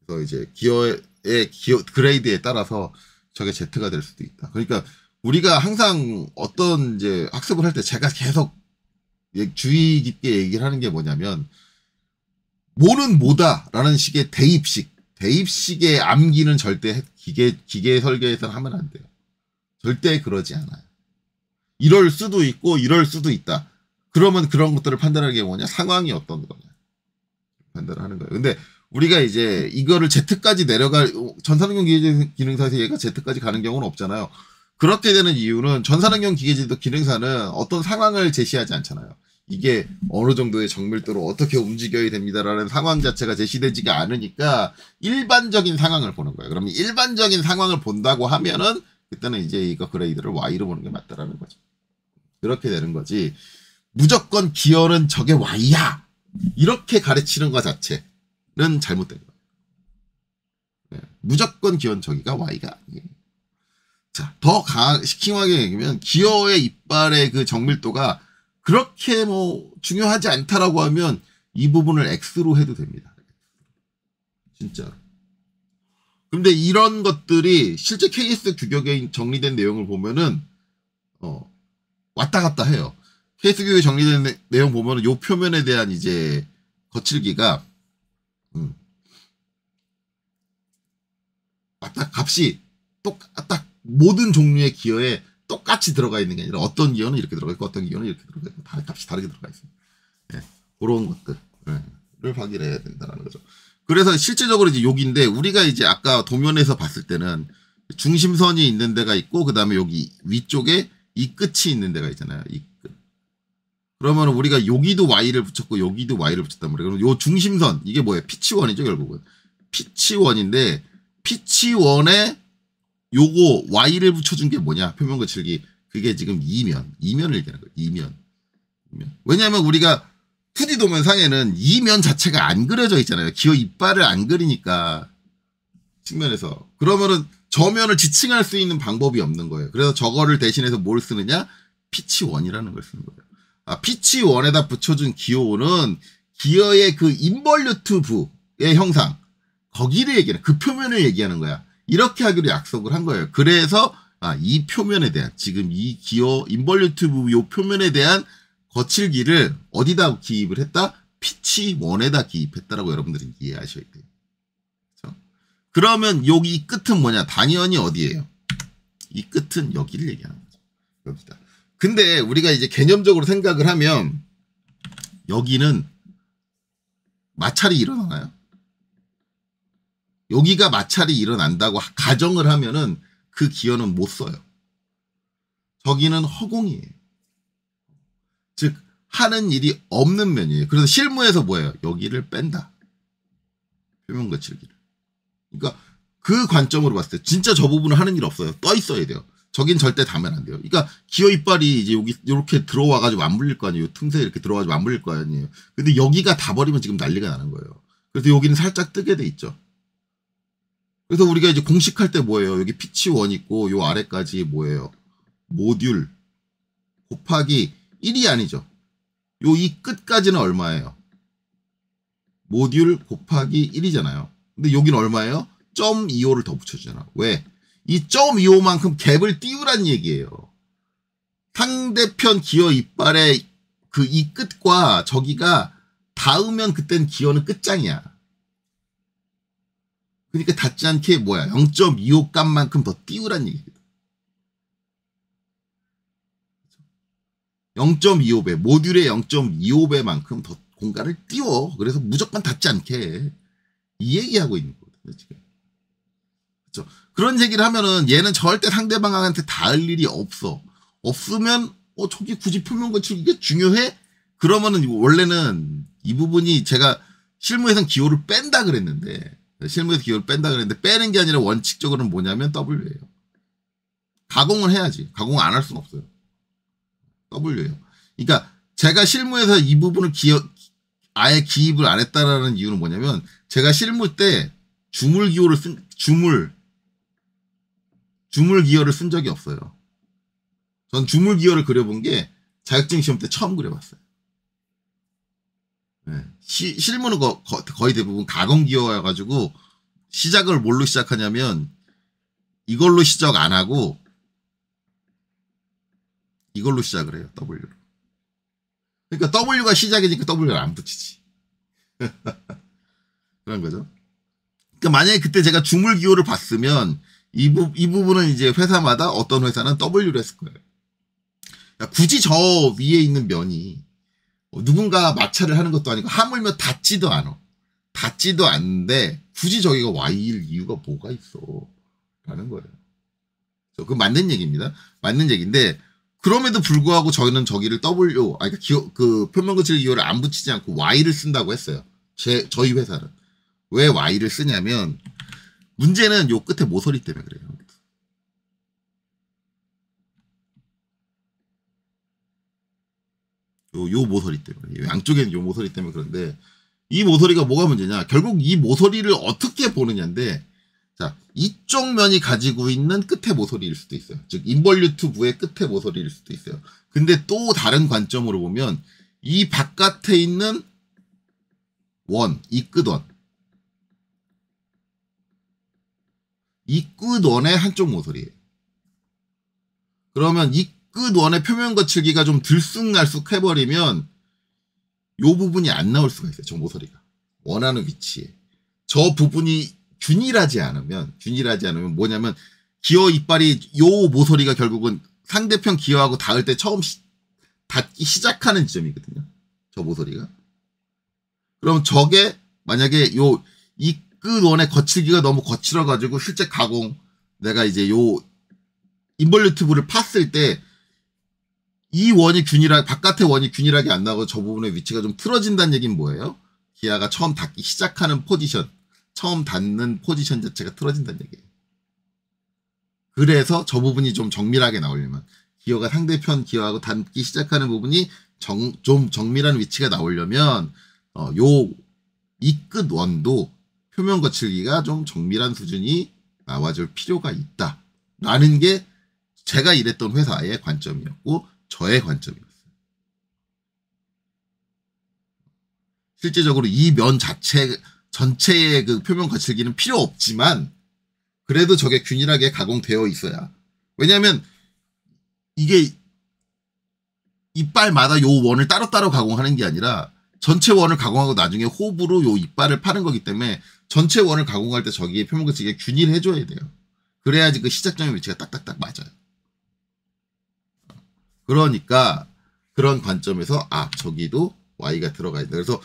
그래서 이제 기어 그레이드에 따라서 저게 Z가 될 수도 있다. 그러니까 우리가 항상 어떤 이제 학습을 할 때 제가 계속 주의 깊게 얘기를 하는 게 뭐냐면 뭐는 뭐다라는 식의 대입식의 암기는 절대 기계 설계에서 하면 안 돼요. 절대 그러지 않아요. 이럴 수도 있고 이럴 수도 있다. 그러면 그런 것들을 판단하는 게 뭐냐? 상황이 어떤 거냐? 판단을 하는 거예요. 근데 우리가 이제 이거를 Z까지 내려갈 전산응용 기계제 기능사에서 얘가 Z까지 가는 경우는 없잖아요. 그렇게 되는 이유는 전산응용 기계제도 기능사는 어떤 상황을 제시하지 않잖아요. 이게 어느 정도의 정밀도로 어떻게 움직여야 됩니다라는 상황 자체가 제시되지가 않으니까 일반적인 상황을 보는 거예요. 그러면 일반적인 상황을 본다고 하면은 그때는 이제 이거 그레이드를 Y로 보는 게 맞다라는 거죠. 그렇게 되는 거지. 무조건 기어는 저게 Y야. 이렇게 가르치는 것 자체는 잘못된 거예요. 네. 무조건 기어는 저기가 Y가 아니에요. 자, 더 시킹하게 얘기하면 기어의 이빨의 그 정밀도가 그렇게 뭐 중요하지 않다라고 하면 이 부분을 X로 해도 됩니다. 진짜로. 근데 이런 것들이 실제 KS 규격에 정리된 내용을 보면은 왔다 갔다 해요. KS 규격에 정리된 내용 보면은 요 표면에 대한 이제 거칠기가 값이 딱 모든 종류의 기어에 똑같이 들어가 있는 게 아니라 어떤 기어는 이렇게 들어가 있고 어떤 기어는 이렇게 들어가 있고 다 값이 다르게 들어가 있습니다. 네, 그런 것들을 확인해야 된다는 거죠. 그래서 실제적으로 이제 여기인데 우리가 이제 아까 도면에서 봤을 때는 중심선이 있는 데가 있고 그 다음에 여기 위쪽에 이 끝이 있는 데가 있잖아요. 이 끝. 그러면 우리가 여기도 Y를 붙였고 여기도 Y를 붙였단 말이에요. 그럼 요 중심선 이게 뭐예요? 피치1이죠 결국은. 피치1인데 피치1에 요거 Y를 붙여준 게 뭐냐? 표면 거칠기. 그게 지금 이면을 얘기하는 거예요. 이면. 왜냐하면 우리가 2D 도면 상에는 이면 자체가 안 그려져 있잖아요. 기어 이빨을 안 그리니까 측면에서. 그러면은 저면을 지칭할 수 있는 방법이 없는 거예요. 그래서 저거를 대신해서 뭘 쓰느냐? 피치1이라는 걸 쓰는 거예요. 피치1에다 붙여준 기어는 기어의 그 인벌루트 부의 형상. 거기를 얘기하는, 그 표면을 얘기하는 거야. 이렇게 하기로 약속을 한 거예요. 그래서 이 표면에 대한 지금 이 기어 인벌루티브 요 표면에 대한 거칠기를 어디다 기입을 했다? 피치1에다 기입했다라고 여러분들이 이해하셔야 돼요. 그렇죠? 그러면 여기 끝은 뭐냐? 당연히 어디예요? 이 끝은 여기를 얘기하는 거죠. 여기다. 근데 우리가 이제 개념적으로 생각을 하면 여기는 마찰이 일어나나요? 여기가 마찰이 일어난다고 가정을 하면은 그 기어는 못 써요. 저기는 허공이에요. 즉 하는 일이 없는 면이에요. 그래서 실무에서 뭐예요? 여기를 뺀다. 표면 거칠기를. 그러니까 그 관점으로 봤을 때 진짜 저 부분은 하는 일 없어요. 떠 있어야 돼요. 저긴 절대 닿으면 안 돼요. 그러니까 기어 이빨이 이제 여기 이렇게 들어와가지고 안 물릴 거 아니에요. 틈새에 이렇게 들어와가지고 안 물릴 거 아니에요. 근데 여기가 다 버리면 지금 난리가 나는 거예요. 그래서 여기는 살짝 뜨게 돼 있죠. 그래서 우리가 이제 공식할 때 뭐예요? 여기 피치1 있고 요 아래까지 뭐예요? 모듈 곱하기 1이 아니죠. 요 이 끝까지는 얼마예요? 모듈 곱하기 1이잖아요. 근데 여기는 얼마예요? 0.25를 더 붙여주잖아. 왜? 이 0.25만큼 갭을 띄우란 얘기예요. 상대편 기어 이빨의 그 이 끝과 저기가 닿으면 그땐 기어는 끝장이야. 그러니까 닿지 않게 뭐야? 0.25 값만큼 더 띄우란 얘기입니다. 0.25배, 모듈의 0.25배만큼 더 공간을 띄워. 그래서 무조건 닿지 않게 해. 이 얘기하고 있는 거거든요, 지금. 그렇죠? 그런 얘기를 하면은 얘는 절대 상대방한테 닿을 일이 없어. 없으면 저기 굳이 표면 거칠기가 중요해? 그러면은 원래는 이 부분이 제가 실무에선 기호를 뺀다 그랬는데 실무에서 기호를 뺀다 그랬는데 빼는 게 아니라 원칙적으로는 뭐냐면 W예요. 가공을 해야지. 가공을 안 할 수는 없어요. W예요. 그러니까 제가 실무에서 이 부분을 아예 기입을 안 했다라는 이유는 뭐냐면 제가 실무 때 주물 기호를 주물 기호를 쓴 적이 없어요. 전 주물 기호를 그려본 게 자격증 시험 때 처음 그려봤어요. 네. 실무는 거의 대부분 가공 기호여가지고 시작을 뭘로 시작하냐면 이걸로 시작 안 하고 이걸로 시작을 해요. W로. 그러니까 W가 시작이니까 W를 안 붙이지. 그런 거죠. 그러니까 만약에 그때 제가 주물 기호를 봤으면 이 부분은 이제 회사마다 어떤 회사는 W를 했을 거예요. 그러니까 굳이 저 위에 있는 면이 누군가 마찰을 하는 것도 아니고 하물며 닿지도 않아. 닿지도 않는데 굳이 저기가 Y일 이유가 뭐가 있어. 라는 거예요. 그 맞는 얘기입니다. 맞는 얘기인데 그럼에도 불구하고 저희는 저기를 W, 그러니까 그 표면거칠 기호를 안 붙이지 않고 Y를 쓴다고 했어요. 저희 회사는. 왜 Y를 쓰냐면 문제는 요 끝에 모서리 때문에 그래요. 요 모서리 때문에. 양쪽에는 요 모서리 때문에 그런데 이 모서리가 뭐가 문제냐. 결국 이 모서리를 어떻게 보느냐인데 자, 이쪽 면이 가지고 있는 끝에 모서리일 수도 있어요. 즉 인볼루트 부의 끝에 모서리일 수도 있어요. 근데 또 다른 관점으로 보면 이 바깥에 있는 원, 이 끝원. 이 끝원의 한쪽 모서리예요. 그러면 이 끝원의 표면 거칠기가 좀 들쑥날쑥 해버리면 요 부분이 안 나올 수가 있어요. 저 모서리가. 원하는 위치에. 저 부분이 균일하지 않으면 뭐냐면 기어 이빨이 요 모서리가 결국은 상대편 기어하고 닿을 때 처음 닿기 시작하는 지점이거든요. 저 모서리가. 그럼 저게 만약에 이 끝원의 거칠기가 너무 거칠어가지고 실제 가공 내가 이제 요 인볼루트부를 팠을 때 이 원이 바깥의 원이 균일하게 안 나고 저 부분의 위치가 좀 틀어진다는 얘기는 뭐예요? 기아가 처음 닿기 시작하는 포지션, 처음 닿는 포지션 자체가 틀어진다는 얘기예요. 그래서 저 부분이 좀 정밀하게 나오려면 기어가 상대편 기어하고 닿기 시작하는 부분이 좀 정밀한 위치가 나오려면 이 끝원도 표면 거칠기가 좀 정밀한 수준이 나와줄 필요가 있다라는 게 제가 일했던 회사의 관점이었고 저의 관점이었어요. 실제적으로 이 면 전체의 그 표면 거칠기는 필요 없지만 그래도 저게 균일하게 가공되어 있어야. 왜냐하면 이게 이빨마다 요 원을 따로따로 가공하는 게 아니라 전체 원을 가공하고 나중에 호흡으로 요 이빨을 파는 거기 때문에 전체 원을 가공할 때 저기에 표면 거칠기가 균일해줘야 돼요. 그래야지 그 시작점의 위치가 딱딱딱 맞아요. 그러니까 그런 관점에서 저기도 Y가 들어가 있다. 그래서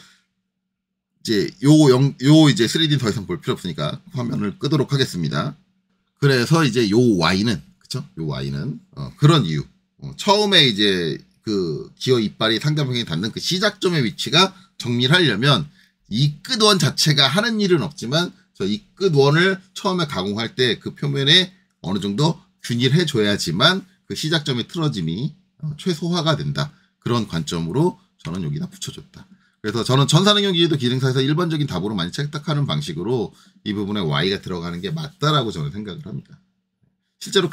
이제 이제 3D 더 이상 볼 필요 없으니까 화면을 끄도록 하겠습니다. 그래서 이제 요 Y는 그쵸? 요 Y는 그런 이유. 처음에 이제 그 기어 이빨이 상대방에 닿는 그 시작점의 위치가 정밀하려면 이 끝원 자체가 하는 일은 없지만 저 이 끝원을 처음에 가공할 때 그 표면에 어느 정도 균일해 줘야지만 그 시작점의 틀어짐이 최소화가 된다. 그런 관점으로 저는 여기다 붙여줬다. 그래서 저는 전산응용기계도 기능사에서 일반적인 답으로 많이 채택하는 방식으로 이 부분에 Y가 들어가는 게 맞다라고 저는 생각을 합니다. 실제로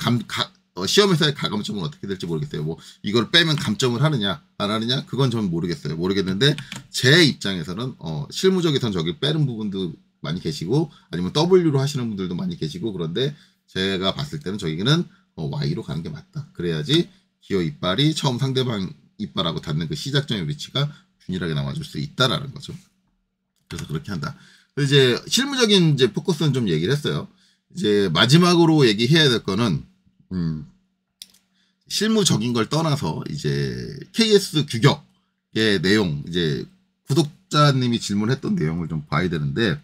시험에서의 가감점은 어떻게 될지 모르겠어요. 뭐 이걸 빼면 감점을 하느냐 안 하느냐 그건 저는 모르겠는데 제 입장에서는 실무적에선 저기 빼는 부분도 많이 계시고 아니면 W로 하시는 분들도 많이 계시고 그런데 제가 봤을 때는 저기는 Y로 가는 게 맞다. 그래야지 기어 이빨이 처음 상대방 이빨하고 닿는 그 시작점의 위치가 균일하게 나와줄 수 있다라는 거죠. 그래서 그렇게 한다. 이제 실무적인 이제 포커스는 좀 얘기를 했어요. 이제 마지막으로 얘기해야 될 거는 실무적인 걸 떠나서 이제 KS 규격의 내용, 이제 구독자님이 질문했던 내용을 좀 봐야 되는데,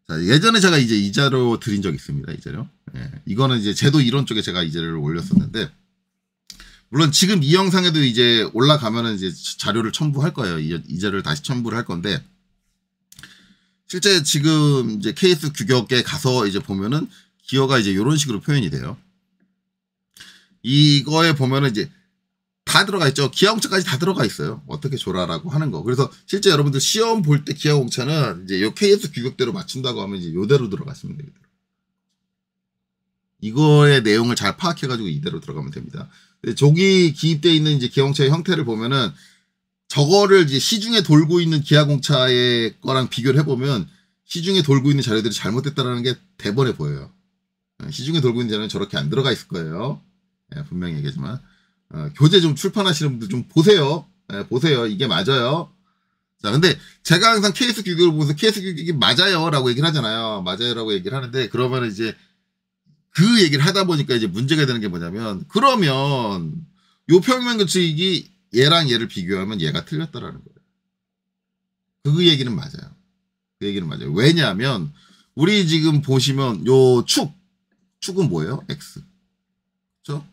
자, 예전에 제가 이제 이 자료 드린 적 있습니다. 이 자료. 예, 이거는 이제 제도 이론 쪽에 제가 이 자료를 올렸었는데, 물론 지금 이 영상에도 이제 올라가면은 이제 자료를 첨부할 거예요. 이 자료를 다시 첨부를 할 건데, 실제 지금 이제 KS 규격에 가서 이제 보면은 기어가 이제 이런 식으로 표현이 돼요. 이거에 보면은 이제 다 들어가 있죠. 기아공차까지 다 들어가 있어요. 어떻게 조라라고 하는 거. 그래서 실제 여러분들 시험 볼 때 기아공차는 이제 요 KS 규격대로 맞춘다고 하면 이제 요대로 들어가시면 됩니다. 이거의 내용을 잘 파악해가지고 이대로 들어가면 됩니다. 조기 기입되어 있는 이제 기아공차의 형태를 보면은 저거를 이제 시중에 돌고 있는 기아공차의 거랑 비교를 해보면 시중에 돌고 있는 자료들이 잘못됐다라는 게 대번에 보여요. 시중에 돌고 있는 자료는 저렇게 안 들어가 있을 거예요. 분명히 얘기하지만. 교재 좀 출판하시는 분들 좀 보세요. 보세요. 이게 맞아요. 자, 근데 제가 항상 케이스 규격을 보면서 케이스 규격이 맞아요. 라고 얘기를 하잖아요. 맞아요. 라고 얘기를 하는데, 그러면 이제 그 얘기를 하다 보니까 이제 문제가 되는 게 뭐냐면, 그러면 요 평면 규칙이 얘랑 얘를 비교하면 얘가 틀렸다라는 거예요. 그 얘기는 맞아요. 그 얘기는 맞아요. 왜냐하면, 우리 지금 보시면 요 축은 뭐예요? X. 그렇죠?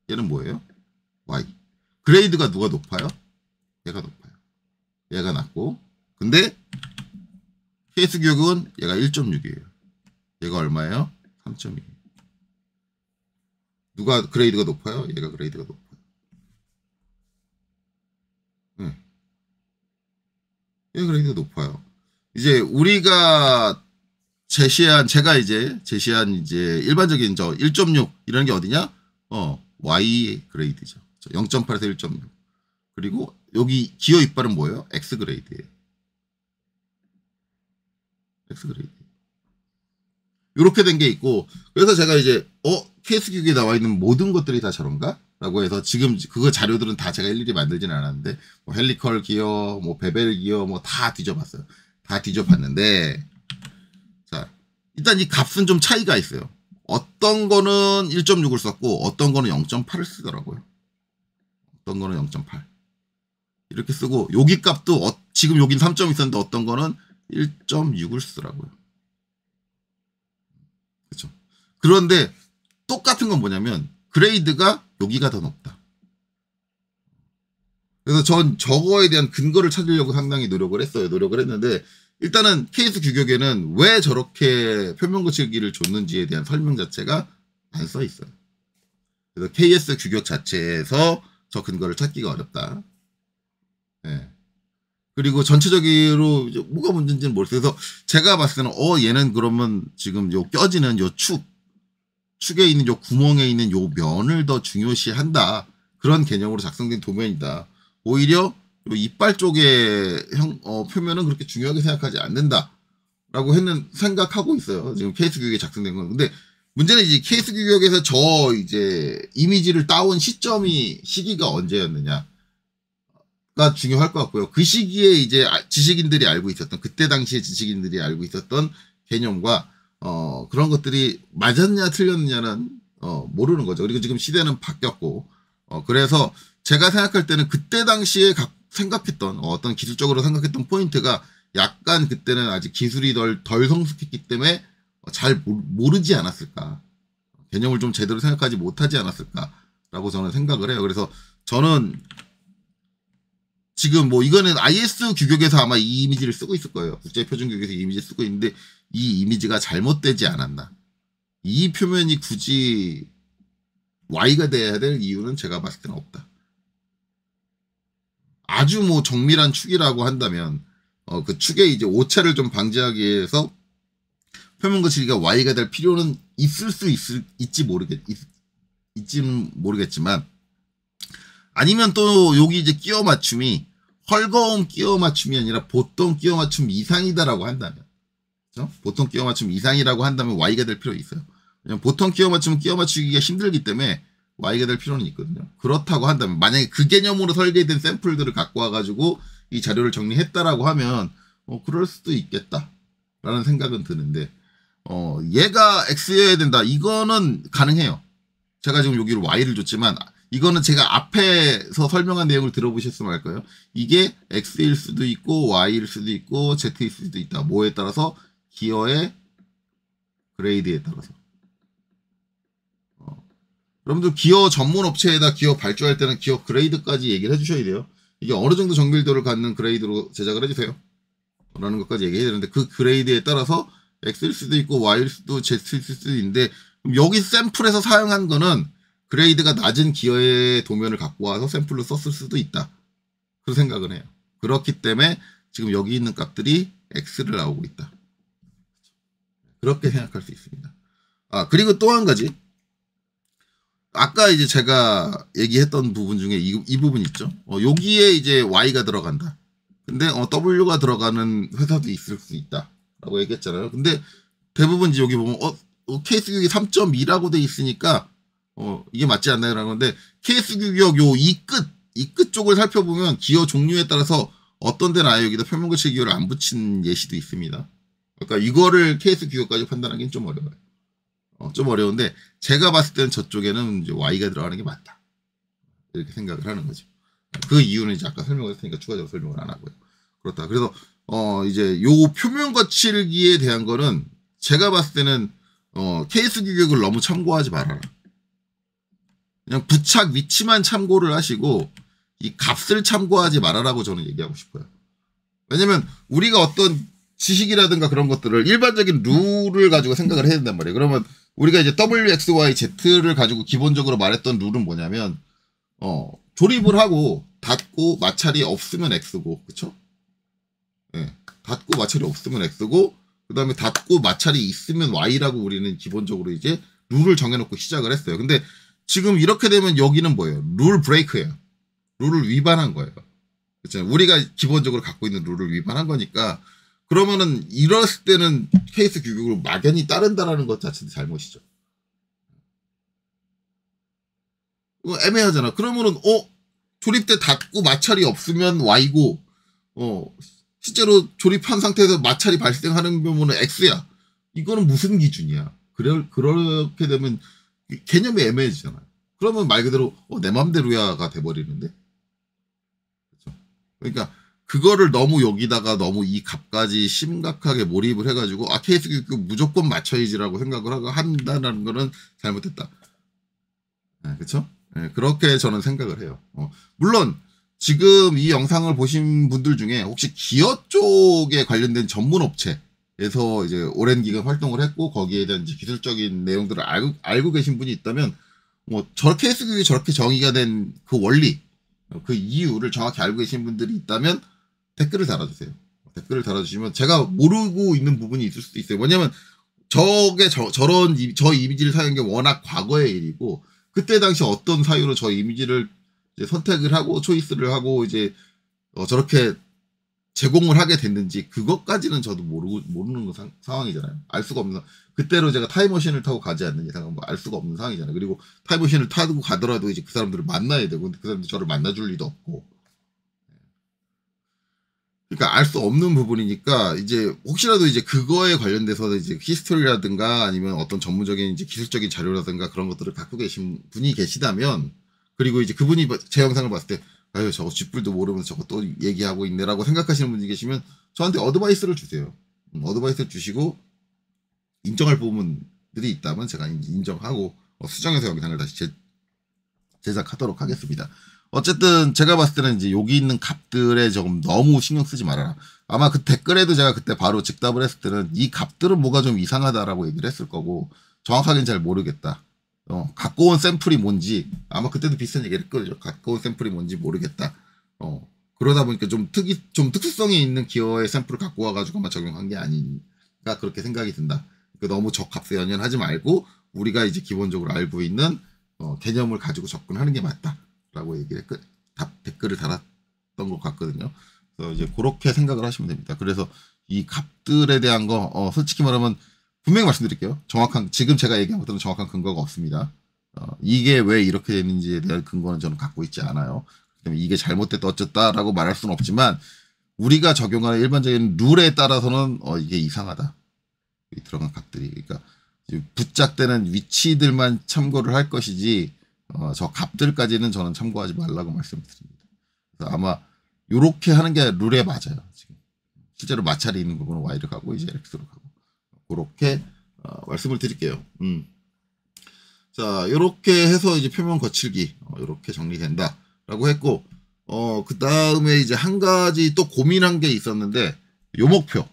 얘는 뭐예요? Y. 그레이드가 누가 높아요? 얘가 높아요. 얘가 낮고. 근데 케이스 규격은 얘가 1.6이에요. 얘가 얼마예요? 3.2. 누가 그레이드가 높아요? 얘가 그레이드가 높아요. 얘가 그레이드가 높아요. 이제 우리가 제가 이제 제시한 이제 일반적인 저 1.6 이런 게 어디냐? Y 그레이드죠. 0.8에서 1.6. 그리고 여기 기어 이빨은 뭐예요? X 그레이드예요. X 그레이드. 이렇게 된 게 있고, 그래서 제가 이제 케이스 규격에 나와 있는 모든 것들이 다 저런가? 라고 해서 지금 그거 자료들은 다 제가 일일이 만들진 않았는데, 뭐 헬리컬 기어, 뭐 베벨 기어, 뭐 다 뒤져봤어요. 다 뒤져봤는데, 자, 일단 이 값은 좀 차이가 있어요. 어떤 거는 1.6을 썼고, 어떤 거는 0.8을 쓰더라고요. 어떤 거는 0.8. 이렇게 쓰고, 여기 값도 지금 여긴 3점 있었는데 어떤 거는 1.6을 쓰더라고요. 그렇죠. 그런데 똑같은 건 뭐냐면 그레이드가 여기가 더 높다. 그래서 전 저거에 대한 근거를 찾으려고 상당히 노력을 했어요. 노력을 했는데 일단은 케이스 규격에는 왜 저렇게 표면 거칠기를 줬는지에 대한 설명 자체가 안 써 있어요. 그래서 KS 규격 자체에서 저 근거를 찾기가 어렵다. 네. 그리고 전체적으로 뭐가 문제인지는 모르겠어요. 그래서 제가 봤을 때는 얘는 그러면 지금 요 껴지는 요 축에 있는 요 구멍에 있는 요 면을 더 중요시한다. 그런 개념으로 작성된 도면이다. 오히려 요 이빨 쪽의 표면은 그렇게 중요하게 생각하지 않는다. 라고 생각하고 있어요. 지금 케이스 규격에 작성된 건. 근데 문제는 이제 케이스 규격에서 저 이제 이미지를 따온 시기가 언제였느냐. 가 중요할 것 같고요. 그 시기에 이제 지식인들이 알고 있었던, 그때 당시에 지식인들이 알고 있었던 개념과 그런 것들이 맞았냐 틀렸느냐는 모르는 거죠. 그리고 지금 시대는 바뀌었고 그래서 제가 생각할 때는 그때 당시에 생각했던 어떤 기술적으로 생각했던 포인트가 약간 그때는 아직 기술이 덜 성숙했기 때문에 잘 모르지 않았을까, 개념을 좀 제대로 생각하지 못하지 않았을까라고 저는 생각을 해요. 그래서 저는 지금 뭐 이거는 IS 규격에서 아마 이 이미지를 쓰고 있을 거예요. 국제표준 규격에서 이 이미지 쓰고 있는데 이 이미지가 잘못되지 않았나. 이 표면이 굳이 Y가 돼야 될 이유는 제가 봤을 때는 없다. 아주 뭐 정밀한 축이라고 한다면 그 축의 이제 오차를 좀 방지하기 위해서 표면 거칠기가 Y가 될 필요는 있지는 모르겠지만, 아니면 또 여기 이제 끼워 맞춤이 헐거운 끼워 맞춤이 아니라 보통 끼워 맞춤 이상이다라고 한다면, 그렇죠? 보통 끼워 맞춤 이상이라고 한다면 Y가 될 필요 있어요. 왜냐면 보통 끼워 맞춤은 끼워 맞추기가 힘들기 때문에 Y가 될 필요는 있거든요. 그렇다고 한다면, 만약에 그 개념으로 설계된 샘플들을 갖고 와가지고 이 자료를 정리했다라고 하면 그럴 수도 있겠다라는 생각은 드는데, 얘가 X여야 된다, 이거는 가능해요. 제가 지금 여기로 Y를 줬지만 이거는 제가 앞에서 설명한 내용을 들어보셨으면 알 거예요. 이게 X일 수도 있고 Y일 수도 있고 Z일 수도 있다. 뭐에 따라서? 기어의 그레이드에 따라서. 여러분들 기어 전문 업체에다 기어 발주할 때는 기어 그레이드까지 얘기를 해주셔야 돼요. 이게 어느 정도 정밀도를 갖는 그레이드로 제작을 해주세요. 라는 것까지 얘기해야 되는데 그 그레이드에 따라서 X일 수도 있고 Y일 수도 Z일 수도 있는데 여기 샘플에서 사용한 거는 그레이드가 낮은 기어의 도면을 갖고 와서 샘플로 썼을 수도 있다. 그런 생각을 해요. 그렇기 때문에 지금 여기 있는 값들이 X를 나오고 있다. 그렇게 생각할 수 있습니다. 그리고 또 한 가지. 아까 이제 제가 얘기했던 부분 중에 이 부분 있죠. 여기에 이제 Y가 들어간다. 근데 W가 들어가는 회사도 있을 수 있다. 라고 얘기했잖아요. 근데 대부분 이제 여기 보면 케이스 규격이 3.2라고 돼 있으니까 이게 맞지 않나요? 라는 건데 케이스 규격 요 이 끝 쪽을 살펴보면 기어 종류에 따라서 어떤 데는 아예 여기다 표면거칠 기어를 안 붙인 예시도 있습니다. 그러니까 이거를 케이스 규격까지 판단하기는 좀 어려워요. 좀 어려운데 제가 봤을 때는 저쪽에는 이제 Y가 들어가는 게 맞다. 이렇게 생각을 하는 거죠. 그 이유는 이제 아까 설명을 했으니까 추가적으로 설명을 안 하고요. 그렇다. 그래서 이제 요 표면 거칠기에 대한 거는 제가 봤을 때는 케이스 규격을 너무 참고하지 말아라. 그냥 부착 위치만 참고를 하시고 이 값을 참고하지 말아라고 저는 얘기하고 싶어요. 왜냐면 우리가 어떤 지식이라든가 그런 것들을 일반적인 룰을 가지고 생각을 해야 된단 말이에요. 그러면 우리가 이제 W, X, Y, Z를 가지고 기본적으로 말했던 룰은 뭐냐면 조립을 하고 닫고 마찰이 없으면 X고, 그쵸? 네. 닫고 마찰이 없으면 X고, 그 다음에 닫고 마찰이 있으면 Y라고 우리는 기본적으로 이제 룰을 정해놓고 시작을 했어요. 근데 지금 이렇게 되면 여기는 뭐예요? 룰 브레이크예요. 룰을 위반한 거예요. 그쵸? 우리가 기본적으로 갖고 있는 룰을 위반한 거니까 그러면은 이랬을 때는 케이스 규격을 막연히 따른다라는 것 자체도 잘못이죠. 애매하잖아. 그러면은 조립대 닫고 마찰이 없으면 Y고 실제로 조립한 상태에서 마찰이 발생하는 경우는 X야. 이거는 무슨 기준이야? 그렇게 되면 개념이 애매해지잖아요. 그러면 말 그대로 내 맘대로야가 돼버리는데. 그렇죠? 그러니까 그거를 너무 여기다가 너무 이 값까지 심각하게 몰입을 해가지고 케이스 규격 무조건 맞춰야지라고 생각을 하고 한다는 거는 잘못됐다. 네, 그렇죠? 네, 그렇게 저는 생각을 해요. 물론 지금 이 영상을 보신 분들 중에 혹시 기어 쪽에 관련된 전문 업체에서 이제 오랜 기간 활동을 했고 거기에 대한 이제 기술적인 내용들을 알고 계신 분이 있다면 저 케이스 규격이 저렇게 정의가 된 그 원리, 그 이유를 정확히 알고 계신 분들이 있다면 댓글을 달아주세요. 댓글을 달아주시면 제가 모르고 있는 부분이 있을 수도 있어요. 왜냐면 저게 저 이미지를 사용한 게 워낙 과거의 일이고 그때 당시 어떤 사유로 저 이미지를 이제 선택을 하고 초이스를 하고 이제 저렇게 제공을 하게 됐는지 그것까지는 저도 모르는 상황이잖아요. 알 수가 없는 그때로 제가 타임머신을 타고 가지 않는 이상은 알 수가 없는 상황이잖아요. 그리고 타임머신을 타고 가더라도 이제 그 사람들을 만나야 되고 근데 그 사람들이 저를 만나줄 리도 없고 그러니까 알 수 없는 부분이니까 이제 혹시라도 이제 그거에 관련돼서 이제 히스토리라든가 아니면 어떤 전문적인 이제 기술적인 자료라든가 그런 것들을 갖고 계신 분이 계시다면 그리고 이제 그분이 제 영상을 봤을 때 아유 저거 쥐뿔도 모르면서 저거 또 얘기하고 있네라고 생각하시는 분이 계시면 저한테 어드바이스를 주세요. 어드바이스를 주시고 인정할 부분들이 있다면 제가 인정하고 수정해서 영상을 다시 제작하도록 하겠습니다. 어쨌든 제가 봤을 때는 이제 여기 있는 값들에 조금 너무 신경 쓰지 말아라. 아마 그 댓글에도 제가 그때 바로 즉답을 했을 때는 이 값들은 뭐가 좀 이상하다라고 얘기를 했을 거고 정확하게는 잘 모르겠다. 갖고 온 샘플이 뭔지 아마 그때도 비슷한 얘기를 했거든요. 갖고 온 샘플이 뭔지 모르겠다. 그러다 보니까 좀 특수성이 있는 기어의 샘플을 갖고 와가지고만 적용한 게 아닌가 그렇게 생각이 든다. 너무 저값에 연연하지 말고 우리가 이제 기본적으로 알고 있는 개념을 가지고 접근하는 게 맞다. 라고 얘기를 댓글을 달았던 것 같거든요. 그래서 이제 그렇게 생각을 하시면 됩니다. 그래서 이 값들에 대한 거 솔직히 말하면 분명히 말씀드릴게요. 지금 제가 얘기한 것들은 정확한 근거가 없습니다. 이게 왜 이렇게 됐는지에 대한 근거는 저는 갖고 있지 않아요. 그다음에 이게 잘못됐다 어쨌다라고 말할 수는 없지만 우리가 적용하는 일반적인 룰에 따라서는 이게 이상하다. 들어간 값들이 그러니까 붙작되는 위치들만 참고를 할 것이지 저 값들까지는 저는 참고하지 말라고 말씀드립니다. 그래서 아마 요렇게 하는 게 룰에 맞아요. 지금 실제로 마찰이 있는 부분은 Y를 가고 이제 X로 가고 그렇게 말씀을 드릴게요. 자, 요렇게 해서 이제 표면 거칠기 요렇게 정리된다라고 했고 그 다음에 이제 한 가지 또 고민한 게 있었는데 요목표인데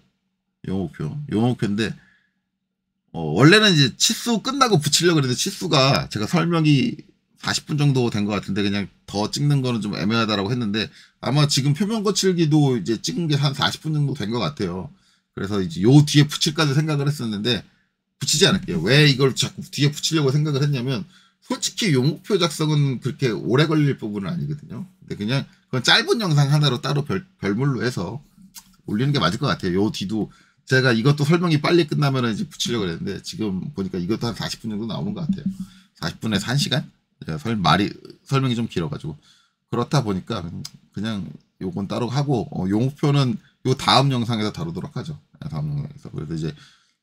원래는 이제 치수 끝나고 붙이려고 그랬는데 치수가 제가 설명이 40분 정도 된 것 같은데 그냥 더 찍는 거는 좀 애매하다라고 했는데 아마 지금 표면 거칠기도 이제 찍은 게 한 40분 정도 된 것 같아요. 그래서 이제 요 뒤에 붙일까지 생각을 했었는데 붙이지 않을게요. 왜 이걸 자꾸 뒤에 붙이려고 생각을 했냐면 솔직히 요목표 작성은 그렇게 오래 걸릴 부분은 아니거든요. 근데 그냥 그건 짧은 영상 하나로 따로 별물로 해서 올리는 게 맞을 것 같아요. 요 뒤도 제가 이것도 설명이 빨리 끝나면 이제 붙이려고 했는데 지금 보니까 이것도 한 40분 정도 나오는 것 같아요. 40분에서 1시간? 설명이 좀 길어가지고 그렇다 보니까 그냥 요건 따로 하고 요목표는 요 다음 영상에서 다루도록 하죠. 다음 영상에서. 그래서 이제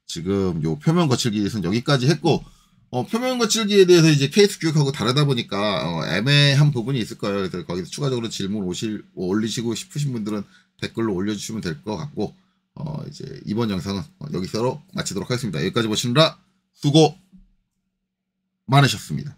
지금 요 표면 거칠기에서는 여기까지 했고 표면 거칠기에 대해서 이제 케이스 교육하고 다르다 보니까 애매한 부분이 있을 거예요. 그래서 거기서 추가적으로 질문 올리시고 싶으신 분들은 댓글로 올려주시면 될 것 같고 이제 이번 영상은 여기서 마치도록 하겠습니다. 여기까지 보시느라 수고 많으셨습니다.